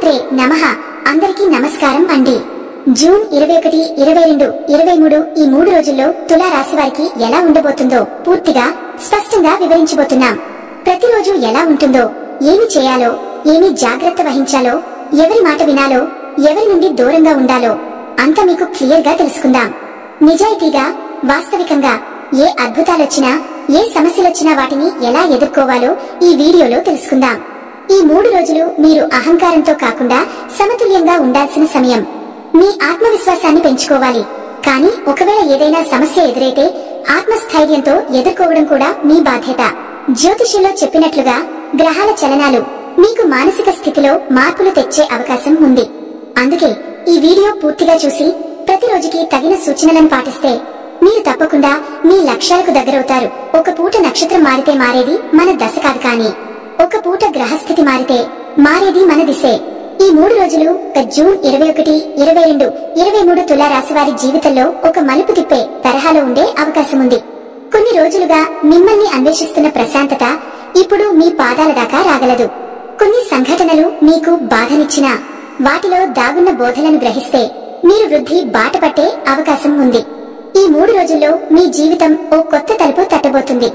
శ్రీమాత్రే నమః. అందరికీ నమస్కారం అండి. జూన్ 21, 22, 23 ఈ 3 రోజుల్లో తులా రాశి వారికి ఎలా ఉండబోతుందో పూర్తిగా స్పష్టంగా వివరించబోతున్నాం. ప్రతిరోజు ఎలా ఉంటుందో, ఏమి చేయాలో, ఏమి జాగ్రత్త వహించాలో, ఎవరి మాట వినాలో, ఎవరి నుండి దూరంగా ఉండాలో అంతా మీకు క్లియర్ గా తెలుసుకుందాం. నిజాయితీగా, వాస్తవికంగా ఏ అద్భుతాలొచ్చినా, ఏ సమస్యలొచ్చినా వాటిని ఎలా ఎదుర్కోవాలో ఈ వీడియోలో తెలుసుకుందాం. ఈ 3 రోజులు మీరు అహంకారంతో కాకుండా సమతుల్యంగా ఉండాల్సిన సమయం. మీ ఆత్మవిశ్వాసాన్ని పెంచుకోవాలి. కానీ ఒకవేళ ఏదైనా సమస్య ఎదురైతే ఆత్మస్థైర్యంతో ఎదుర్కోవడం కూడా మీ బాధ్యత. జ్యోతిష్యంలో చెప్పినట్లుగా గ్రహాల చలనాలు మీకు మానసిక స్థితిలో మార్పులు తెచ్చే అవకాశం ఉంది. అందుకే ఈ వీడియో పూర్తిగా చూసి ప్రతిరోజుకి తగిన సూచనలను పాటిస్తే మీరు తప్పకుండా మీ లక్ష్యాలకు దగ్గరవుతారు. ఒక పూట నక్షత్రం మారితే మారేది మన దశ కాదు, కానీ ఒక పూట గ్రహస్థితి మారితే మారేది మన దిశే. ఈ 3 రోజులు జూన్ 21, 22, 23 తులా రాశి వారి జీవితంలో ఒక మలుపు తిప్పే తరహాలో ఉండే అవకాశం ఉంది. కొన్ని రోజులుగా మిమ్మల్ని అన్వేషిస్తున్న ప్రశాంతత ఇప్పుడు మీ పాదాల దాకా రాగలదు. కొన్ని సంఘటనలు మీకు బాధనిచ్చినా వాటిలో దాగున్న బోధలను గ్రహిస్తే మీరు వృద్ధి బాట పట్టే అవకాశం ఉంది. ఈ 3 రోజుల్లో మీ జీవితం ఓ కొత్త తలుపు తట్టబోతుంది.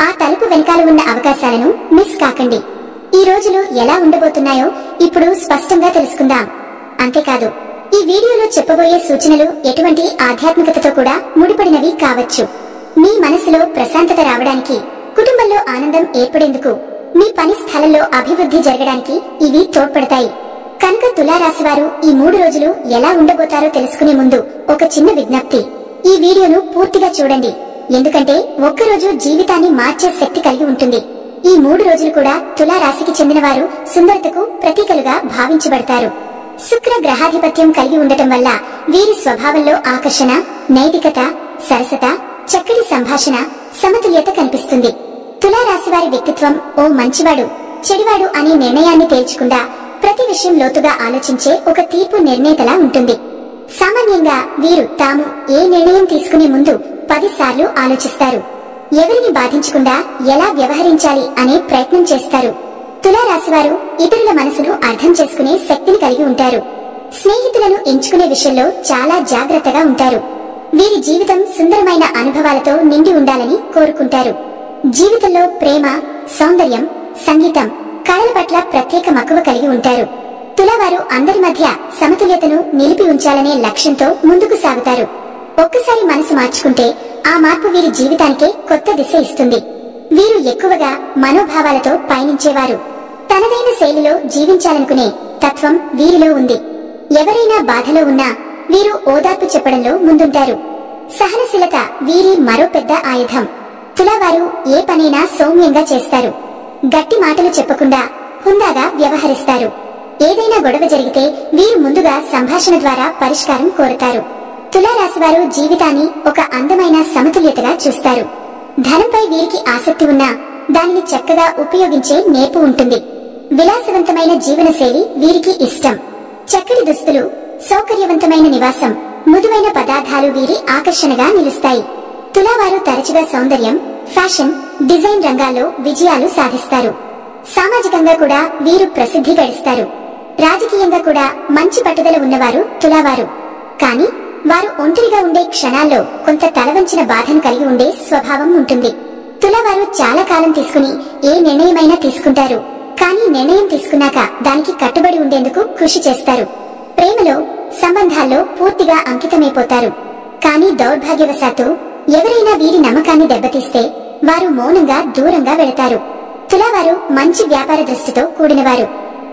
ఆ తలుపు వెనకాల ఉన్న అవకాశాలను మిస్ కాకండి. ఈ రోజులు ఎలా ఉండబోతున్నాయో ఇప్పుడు స్పష్టంగా తెలుసుకుందాం. అంతేకాదు, ఈ వీడియోలో చెప్పబోయే సూచనలు ఎటువంటి ఆధ్యాత్మికతతో కూడా ముడిపడినవి కావచ్చు. మీ మనసులో ప్రశాంతత రావడానికి, కుటుంబంలో ఆనందం ఏర్పడేందుకు, మీ పని స్థలంలో అభివృద్ధి జరగడానికి ఇవి తోడ్పడతాయి. కనుక తులారాశి వారు ఈ 3 రోజులు ఎలా ఉండబోతారో తెలుసుకునే ముందు ఒక చిన్న విజ్ఞప్తి. ఈ వీడియోను పూర్తిగా చూడండి. ఎందుకంటే ఒక్కరోజు జీవితాన్ని మార్చే శక్తి కలిగి ఉంటుంది. ఈ 3 రోజులు కూడా తులా రాశికి చెందిన వారు సుందరతకు ప్రతీకలుగా భావించబడతారు. శుక్ర గ్రహాధిపత్యం కలిగి ఉండటం వల్ల వీరి స్వభావంలో ఆకర్షణ, నైతికత, సరసత, చక్కటి సంభాషణ, సమతుల్యత కనిపిస్తుంది. తులా రాశి వారి వ్యక్తిత్వం ఓ మంచివాడు, చెడివాడు అనే నిర్ణయాన్ని తేల్చకుండా ప్రతి విషయం లోతుగా ఆలోచించే ఒక తీర్పు నిర్ణేతలా ఉంటుంది. సామాన్యంగా వీరు తాము ఏ నిర్ణయం తీసుకునే ముందు 10 సార్లు ఆలోచిస్తారు. ఎవరిని బాధించకుండా ఎలా వ్యవహరించాలి అనే ప్రయత్నం చేస్తారు. తులా రాశి వారు ఇతరుల మనసును అర్థం చేసుకునే శక్తిని కలిగి ఉంటారు. స్నేహితులను ఎంచుకునే విషయంలో చాలా జాగ్రత్తగా ఉంటారు. వీరి జీవితం సుందరమైన అనుభవాలతో నిండి ఉండాలని కోరుకుంటారు. జీవితంలో ప్రేమ, సౌందర్యం, సంగీతం, కళల పట్ల ప్రత్యేక మక్కువ కలిగి ఉంటారు. తులావారు అందరి మధ్య సమతుల్యతను నిలిపి ఉంచాలనే లక్ష్యంతో ముందుకు సాగుతారు. ఒక్కసారి మనసు మార్చుకుంటే ఆ మార్పు వీరి జీవితానికే కొత్త దిశ ఇస్తుంది. వీరు ఎక్కువగా మనోభావాలతో పయనించేవారు. తనదైన శైలిలో జీవించాలనుకునే తత్వం వీరిలో ఉంది. ఎవరైనా బాధలో ఉన్నా వీరు ఓదార్పు చెప్పడంలో ముందుంటారు. సహనశీలత వీరి మరో పెద్ద ఆయుధం. తులావారు ఏ పనైనా సౌమ్యంగా చేస్తారు. గట్టి మాటలు చెప్పకుండా హుందాగా వ్యవహరిస్తారు. ఏదైనా గొడవ జరిగితే వీరు ముందుగా సంభాషణ ద్వారా పరిష్కారం కోరుతారు. తులారాశి వారు జీవితాన్ని ఒక అందమైన సమతుల్యతగా చూస్తారు. ధనంపై వీరికి ఆసక్తి ఉన్నా దానిని చక్కగా ఉపయోగించే నేర్పు ఉంటుంది. విలాసవంతమైన జీవనశైలి వీరికి ఇష్టం. చక్కటి దుస్తులు, సౌకర్యవంతమైన నివాసం, మృదువైన పదార్థాలు వీరి ఆకర్షణగా నిలుస్తాయి. తులావారు తరచుగా సౌందర్యం, ఫ్యాషన్, డిజైన్ రంగాల్లో విజయాలు సాధిస్తారు. సామాజికంగా కూడా వీరు ప్రసిద్ధి గడిస్తారు. రాజకీయంగా కూడా మంచి పట్టుదల ఉన్నవారు తులావారు. కానీ వారు ఒంటరిగా ఉండే క్షణాల్లో కొంత తలవంచిన బాధను కలిగి ఉండే స్వభావం ఉంటుంది. తులావారు చాలా కాలం తీసుకుని ఏ నిర్ణయమైనా తీసుకుంటారు. కానీ నిర్ణయం తీసుకున్నాక దానికి కట్టుబడి ఉండేందుకు కృషి చేస్తారు. ప్రేమలో, సంబంధాల్లో పూర్తిగా అంకితమైపోతారు. కానీ దౌర్భాగ్యవశాత్తు ఎవరైనా వీరి నమ్మకాన్ని దెబ్బతీస్తే వారు మౌనంగా దూరంగా వెళతారు. తులావారు మంచి వ్యాపార దృష్టితో కూడినవారు.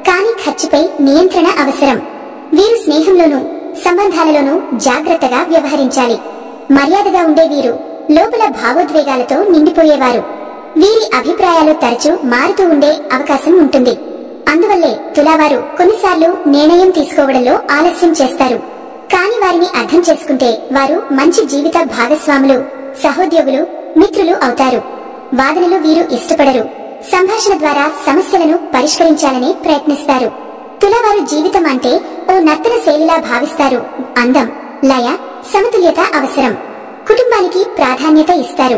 కానీ ఖర్చుపై నియంత్రణ అవసరం. వీరు స్నేహంలోనూ, సంబంధాలలోనూ జాగ్రత్తగా వ్యవహరించాలి. మర్యాదగా ఉండే వీరు లోపల భావోద్వేగాలతో నిండిపోయేవారు. వీరి అభిప్రాయాలు తరచూ మారుతూ ఉండే అవకాశం ఉంటుంది. అందువల్లే తులావారు కొన్నిసార్లు నిర్ణయం తీసుకోవడంలో ఆలస్యం చేస్తారు. కానీ వారిని అర్థం చేసుకుంటే వారు మంచి జీవిత భాగస్వాములు, సహోద్యోగులు, మిత్రులు అవుతారు. వాదనలు వీరు ఇష్టపడరు. సంభాషణ ద్వారా సమస్యలను పరిష్కరించాలని ప్రయత్నిస్తారు. తులావారు జీవితం అంటే ఓ నర్తన శైలిలా భావిస్తారు. అందం, లయ, సమతుల్యత అవసరం. కుటుంబానికి ప్రాధాన్యత ఇస్తారు.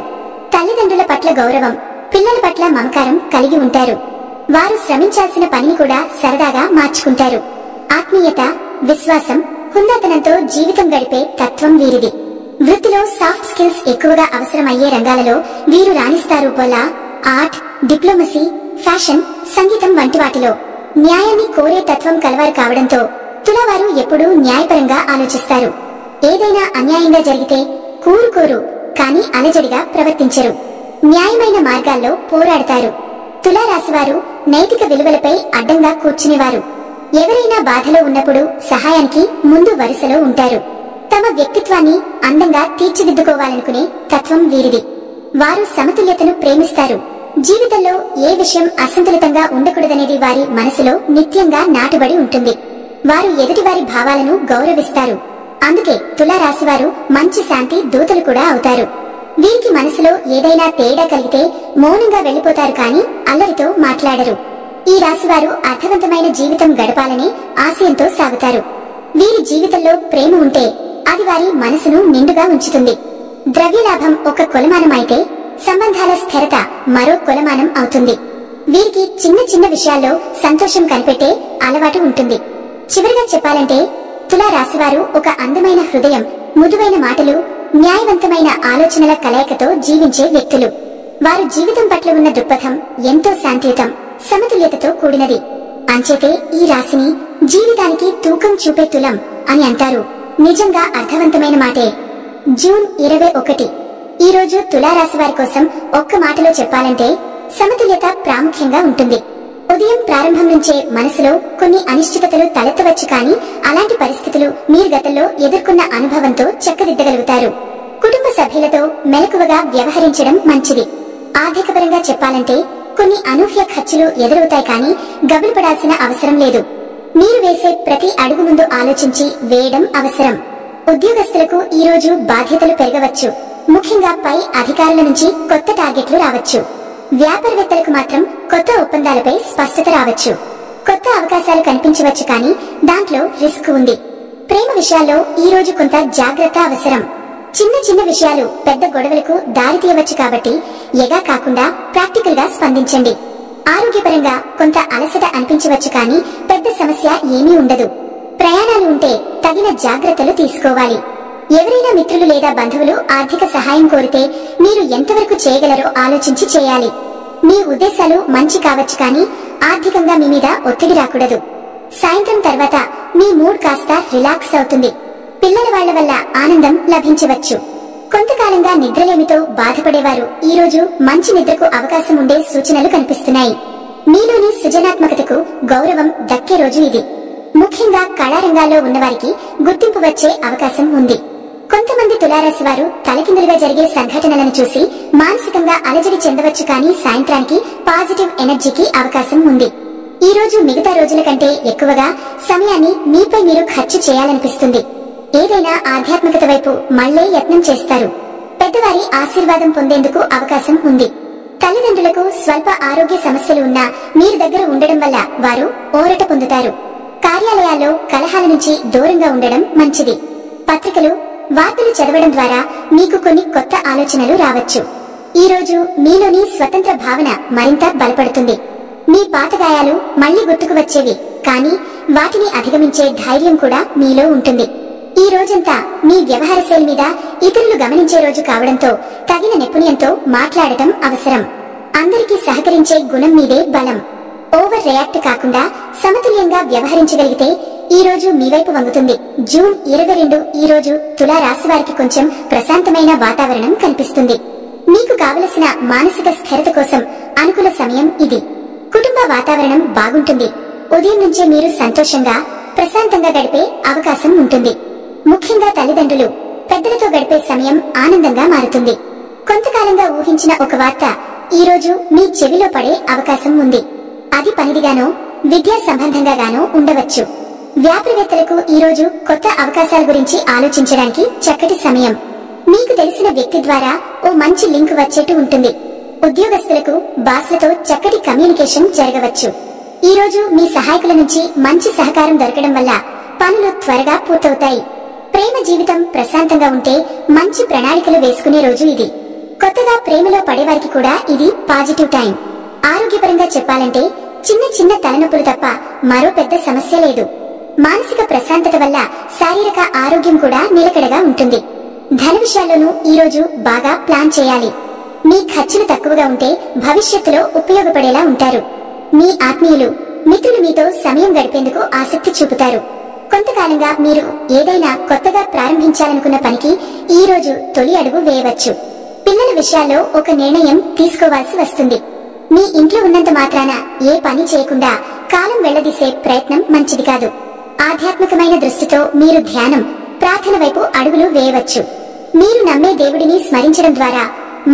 తల్లిదండ్రుల పట్ల గౌరవం, పిల్లల పట్ల మమకారం కలిగి ఉంటారు. వారు శ్రమించాల్సిన పనిని కూడా సరదాగా మార్చుకుంటారు. ఆత్మీయత, విశ్వాసం, హుందాతనంతో జీవితం గడిపే తత్వం వీరిది. వృత్తిలో సాఫ్ట్ స్కిల్స్ ఎక్కువగా అవసరమయ్యే రంగాలలో వీరు రాణిస్తారు. బొల, ఆర్ట్, డిప్లొమసీ, ఫ్యాషన్, సంగీతం వంటి వాటిలో న్యాయాన్ని కోరే తత్వం కలవారు కావడంతో తులావారు ఎప్పుడూ న్యాయపరంగా ఆలోచిస్తారు. ఏదైనా అన్యాయంగా జరిగితే కూరుకోరు, కానీ అలజడిగా ప్రవర్తించరు. న్యాయమైన మార్గాల్లో పోరాడతారు. తులారాశివారు నైతిక విలువలపై అడ్డంగా కూర్చునేవారు. ఎవరైనా బాధలో ఉన్నప్పుడు సహాయానికి ముందు వరుసలో ఉంటారు. తమ వ్యక్తిత్వాన్ని అందంగా తీర్చిదిద్దుకోవాలనుకునే తత్వం వీరిది. వారు సమతుల్యతను ప్రేమిస్తారు. జీవితంలో ఏ విషయం అసంతులితంగా ఉండకూడదనేది వారి మనసులో నిత్యంగా నాటుబడి ఉంటుంది. వారు ఎదుటివారి భావాలను గౌరవిస్తారు. అందుకే తులారాశివారు మంచి శాంతి దూతలు కూడా అవుతారు. వీరికి మనసులో ఏదైనా తేడా కలిగితే మౌనంగా వెళ్లిపోతారు, కానీ అల్లరితో మాట్లాడరు. ఈ రాశివారు అర్థవంతమైన జీవితం గడపాలని ఆశయంతో సాగుతారు. వీరి జీవితంలో ప్రేమ ఉంటే అది వారి మనసును నిండుగా ఉంచుతుంది. ద్రవ్యలాభం ఒక కొలమానం అయితే సంబంధాల స్థిరత మరో కొలమానం అవుతుంది. వీరికి చిన్న చిన్న విషయాల్లో సంతోషం కనిపెట్టే అలవాటు ఉంటుంది. చివరిగా చెప్పాలంటే తులారాశివారు ఒక అందమైన హృదయం, మృదువైన మాటలు, న్యాయవంతమైన ఆలోచనల కలయికతో జీవించే వ్యక్తులు. వారు జీవితం పట్ల ఉన్న దృక్పథం ఎంతో శాంతియుతం, సమతుల్యతతో కూడినది. అంచేతే ఈ రాశిని జీవితానికి తూకం చూపే తులం అని అంటారు. నిజంగా అర్థవంతమైన మాటే. జూన్ 21 ఈ రోజు తులారాశి వారి కోసం ఒక్క మాటలో చెప్పాలంటే సమతుల్యత ప్రాముఖ్యంగా ఉంటుంది. ఉదయం ప్రారంభం నుంచే మనసులో కొన్ని అనిశ్చితతలు తలెత్తవచ్చు, కానీ అలాంటి పరిస్థితులు మీరు గతంలో ఎదుర్కొన్న అనుభవంతో చక్కదిద్దగలుగుతారు. కుటుంబ సభ్యులతో మెలకువగా వ్యవహరించడం మంచిది. ఆర్థికపరంగా చెప్పాలంటే కొన్ని అనూహ్య ఖర్చులు ఎదురవుతాయి, కానీ గబులు పడాల్సిన అవసరం లేదు. మీరు వేసే ప్రతి అడుగు ముందు ఆలోచించి వేయడం అవసరం. ఉద్యోగస్తులకు ఈ రోజు బాధ్యతలు పెరగవచ్చు. ముఖ్యంగా పై అధికారుల నుంచి కొత్త టార్గెట్లు రావచ్చు. వ్యాపారవేత్తలకు మాత్రం కొత్త ఒప్పందాలపై స్పష్టత రావచ్చు. కొత్త అవకాశాలు కనిపించవచ్చు, కానీ దాంట్లో రిస్క్ ఉంది. ప్రేమ విషయాల్లో ఈ రోజు కొంత జాగ్రత్త అవసరం. చిన్న చిన్న విషయాలు పెద్ద గొడవలకు దారితీయవచ్చు, కాబట్టి ఎగా కాకుండా ప్రాక్టికల్ గా స్పందించండి. ఆరోగ్యపరంగా కొంత అలసట అనిపించవచ్చు, కానీ పెద్ద సమస్య ఏమీ ఉండదు. ప్రయాణాలు ఉంటే తగిన జాగ్రత్తలు తీసుకోవాలి. ఎవరైనా మిత్రులు లేదా బంధువులు ఆర్థిక సహాయం కోరితే మీరు ఎంతవరకు చేయగలరో ఆలోచించి చేయాలి. మీ ఉద్దేశాలు మంచి కావచ్చు, కానీ ఆర్థికంగా మీ మీద ఒత్తిడి రాకూడదు. సాయంత్రం తర్వాత మీ మూడ్ కాస్త రిలాక్స్ అవుతుంది. పిల్లల వాళ్ల వల్ల ఆనందం లభించవచ్చు. కొంతకాలంగా నిద్రలేమితో బాధపడేవారు ఈ రోజు మంచి నిద్రకు అవకాశం ఉండే సూచనలు కనిపిస్తున్నాయి. మీలోని సృజనాత్మకతకు గౌరవం దక్కే రోజు ఇది. ముఖ్యంగా కళారంగాల్లో ఉన్నవారికి గుర్తింపు వచ్చే అవకాశం ఉంది. కొంతమంది తులారాశి వారు తలకిందులుగా జరిగే సంఘటనలను చూసి మానసికంగా అలజడి చెందవచ్చు, కానీ సాయంత్రానికి పాజిటివ్ ఎనర్జీకి అవకాశం ఉంది. ఈ రోజు మిగతా రోజుల కంటే ఎక్కువగా సమయాన్ని మీపై మీరు ఖర్చు చేయాలనిపిస్తుంది. ఏదైనా ఆధ్యాత్మికత వైపు మళ్లే యత్నం చేస్తారు. పెద్దవారి ఆశీర్వాదం పొందేందుకు అవకాశం ఉంది. తల్లిదండ్రులకు స్వల్ప ఆరోగ్య సమస్యలు ఉన్నా మీరు దగ్గర ఉండడం వల్ల వారు ఊరట పొందుతారు. కార్యాలయాల్లో కలహాల నుంచి దూరంగా ఉండడం మంచిది. పత్రికలు, వార్తలు చదవడం ద్వారా మీకు కొన్ని కొత్త ఆలోచనలు రావచ్చు. ఈ రోజు మీలోని స్వతంత్ర భావన మరింత బలపడుతుంది. మీ పాత గాయాలు మళ్లీ గుర్తుకు వచ్చేవి, కానీ వాటిని అధిగమించే ధైర్యం కూడా మీలో ఉంటుంది. ఈ రోజంతా మీ వ్యవహార శైలి మీద ఇతరులు గమనించే రోజు కావడంతో తగిన నిపుణ్యంతో మాట్లాడటం అవసరం. అందరికీ సహకరించే గుణం మీదే బలం. ఓవర్ రియాక్ట్ కాకుండా సమతుల్యంగా వ్యవహరించగలిగితే ఈ రోజు మీ వైపు వంగుతుంది. జూన్ 22 ఈ రోజు తులారాశి వారికి కొంచెం ప్రశాంతమైన వాతావరణం కనిపిస్తుంది. మీకు కావలసిన మానసిక స్థిరత కోసం అనుకూల సమయం ఇది. కుటుంబ వాతావరణం బాగుంటుంది. ఉదయం నుంచే మీరు సంతోషంగా, ప్రశాంతంగా గడిపే అవకాశం ఉంటుంది. ముఖ్యంగా తల్లిదండ్రులు, పెద్దలతో గడిపే సమయం ఆనందంగా మారుతుంది. కొంతకాలంగా ఊహించిన ఒక వార్త ఈ రోజు మీ చెవిలో పడే అవకాశం ఉంది. అది పనిదిగానో, విద్యా సంబంధంగానో ఉండవచ్చు. వ్యాపారవేత్తలకు ఈ రోజు కొత్త అవకాశాల గురించి ఆలోచించడానికి చక్కటి సమయం. మీకు తెలిసిన వ్యక్తి ద్వారా ఓ మంచి లింక్ వచ్చేట్టు ఉంటుంది. ఉద్యోగస్తులకు బాస్లతో చక్కటి కమ్యూనికేషన్ జరగవచ్చు. ఈ రోజు మీ సహాయకుల నుంచి మంచి సహకారం దొరకడం వల్ల పనులు త్వరగా పూర్తవుతాయి. ప్రేమ జీవితం ప్రశాంతంగా ఉంటే మంచి ప్రణాళికలు వేసుకునే రోజు ఇది. కొత్తగా ప్రేమలో పడేవారికి కూడా ఇది పాజిటివ్ టైం. ఆరోగ్యపరంగా చెప్పాలంటే చిన్న చిన్న తలనొప్పులు తప్ప మరో పెద్ద సమస్య లేదు. మానసిక ప్రశాంతత వల్ల శారీరక ఆరోగ్యం కూడా నిలకడగా ఉంటుంది. ధన విషయాల్లోనూ ఈ రోజు బాగా ప్లాన్ చేయాలి. మీ ఖర్చులు తక్కువగా ఉంటే భవిష్యత్తులో ఉపయోగపడేలా ఉంటారు. మీ ఆత్మీయులు, మిత్రులు మీతో సమయం గడిపేందుకు ఆసక్తి చూపుతారు. కొంతకాలంగా మీరు ఏదైనా కొత్తగా ప్రారంభించాలనుకున్న పనికి ఈ రోజు తొలి అడుగు వేయవచ్చు. పిల్లల విషయాల్లో ఒక నిర్ణయం తీసుకోవాల్సి వస్తుంది. మీ ఇంట్లో ఉన్నంత మాత్రాన ఏ పని చేయకుండా కాలం వెళ్లదీసే ప్రయత్నం మంచిది కాదు. ఆధ్యాత్మికమైన దృష్టితో మీరు ధ్యానం, ప్రార్థన వైపు అడుగులు వేయవచ్చు. మీరు నమ్మే దేవుడిని స్మరించడం ద్వారా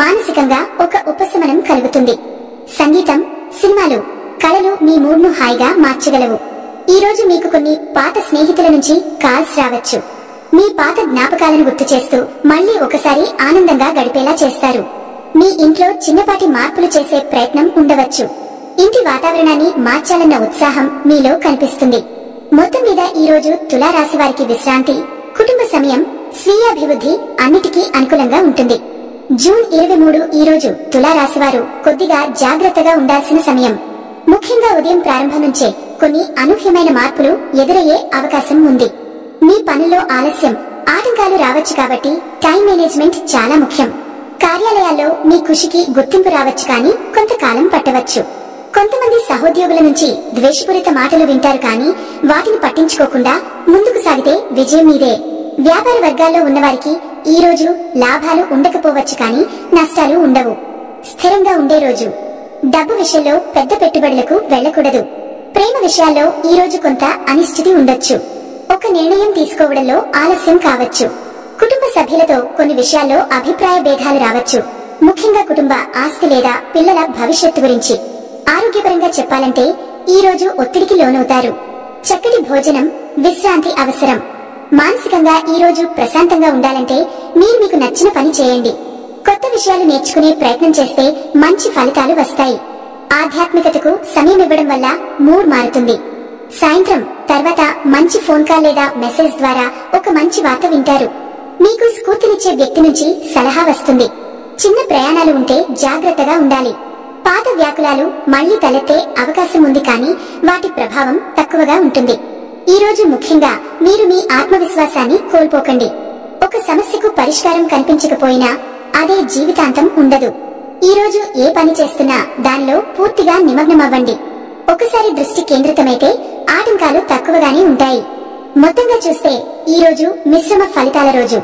మానసికంగా ఒక ఉపశమనం కలుగుతుంది. సంగీతం, సినిమాలు, కళలు మీ మూడ్ను హాయిగా మార్చగలవు. ఈ రోజు మీకు కొన్ని పాత స్నేహితుల నుంచి కాల్స్ రావచ్చు. మీ పాత జ్ఞాపకాలను గుర్తు చేస్తూ మళ్లీ ఒకసారి ఆనందంగా గడిపేలా చేస్తారు. మీ ఇంట్లో చిన్నపాటి మార్పులు చేసే ప్రయత్నం ఉండవచ్చు. ఇంటి వాతావరణాన్ని మార్చాలన్న ఉత్సాహం మీలో కనిపిస్తుంది. మొత్తం మీద ఈ రోజు తులారాశి వారికి విశ్రాంతి, కుటుంబ సమయం, స్వీయాభివృద్ధి అన్నిటికీ అనుకూలంగా ఉంటుంది. జూన్ 23 ఈ రోజు తులారాశి వారు కొద్దిగా జాగ్రత్తగా ఉండాల్సిన సమయం. ముఖ్యంగా ఉదయం ప్రారంభం నుంచే కొన్ని అనూహ్యమైన మార్పులు ఎదురయ్యే అవకాశం ఉంది. మీ పనుల్లో ఆలస్యం, ఆటంకాలు రావచ్చు కాబట్టి టైం మేనేజ్మెంట్ చాలా ముఖ్యం. కార్యాలయాల్లో మీ కృషికి గుర్తింపు రావచ్చు, కానీ కొంతకాలం పట్టవచ్చు. కొంతమంది సహోద్యోగుల నుంచి ద్వేషపూరిత మాటలు వింటారు, కానీ వాటిని పట్టించుకోకుండా ముందుకు సాగితే విజయం మీదే. వ్యాపార వర్గాల్లో ఉన్నవారికి ఈ రోజు లాభాలు ఉండకపోవచ్చు, కానీ నష్టాలు ఉండవు. స్థిరంగా ఉండే రోజు. డబ్బు విషయంలో పెద్ద పెట్టుబడులకు వెళ్లకూడదు. ప్రేమ విషయాల్లో ఈ రోజు కొంత అనిశ్చితి ఉండొచ్చు. ఒక నిర్ణయం తీసుకోవడంలో ఆలస్యం కావచ్చు. కుటుంబ సభ్యులతో కొన్ని విషయాల్లో అభిప్రాయ భేదాలు రావచ్చు, ముఖ్యంగా కుటుంబ ఆస్తి లేదా పిల్లల భవిష్యత్తు గురించి. ఆరోగ్యపరంగా చెప్పాలంటే ఈ రోజు ఒత్తిడికి లోనవుతారు. చక్కటి భోజనం, విశ్రాంతి అవసరం. మానసికంగా ఈ రోజు ప్రశాంతంగా ఉండాలంటే మీరు మీకు నచ్చిన పని చేయండి. కొత్త విషయాలు నేర్చుకునే ప్రయత్నం చేస్తే మంచి ఫలితాలు వస్తాయి. ఆధ్యాత్మికతకు సమయం ఇవ్వడం వల్ల మూడ్ మారుతుంది. సాయంత్రం తర్వాత మంచి ఫోన్ కాల్ లేదా మెసేజ్ ద్వారా ఒక మంచి వార్త వింటారు. మీకు స్ఫూర్తినిచ్చే వ్యక్తి నుంచి సలహా వస్తుంది. చిన్న ప్రయాణాలు ఉంటే జాగ్రత్తగా ఉండాలి. పాత వ్యాకులాలు మళ్లీ తలెత్తే అవకాశం ఉంది, కానీ వాటి ప్రభావం తక్కువగా ఉంటుంది. ఈ రోజు ముఖ్యంగా మీరు మీ ఆత్మవిశ్వాసాన్ని కోల్పోకండి. ఒక సమస్యకు పరిష్కారం కనిపించకపోయినా అదే జీవితాంతం ఉండదు. ఈ రోజు ఏ పని చేస్తున్నా దానిలో పూర్తిగా నిమగ్నమవ్వండి. ఒకసారి దృష్టి కేంద్రితమైతే ఆటంకాలు తక్కువగానే ఉంటాయి. మొత్తంగా చూస్తే ఈ రోజు మిశ్రమ ఫలితాల రోజు.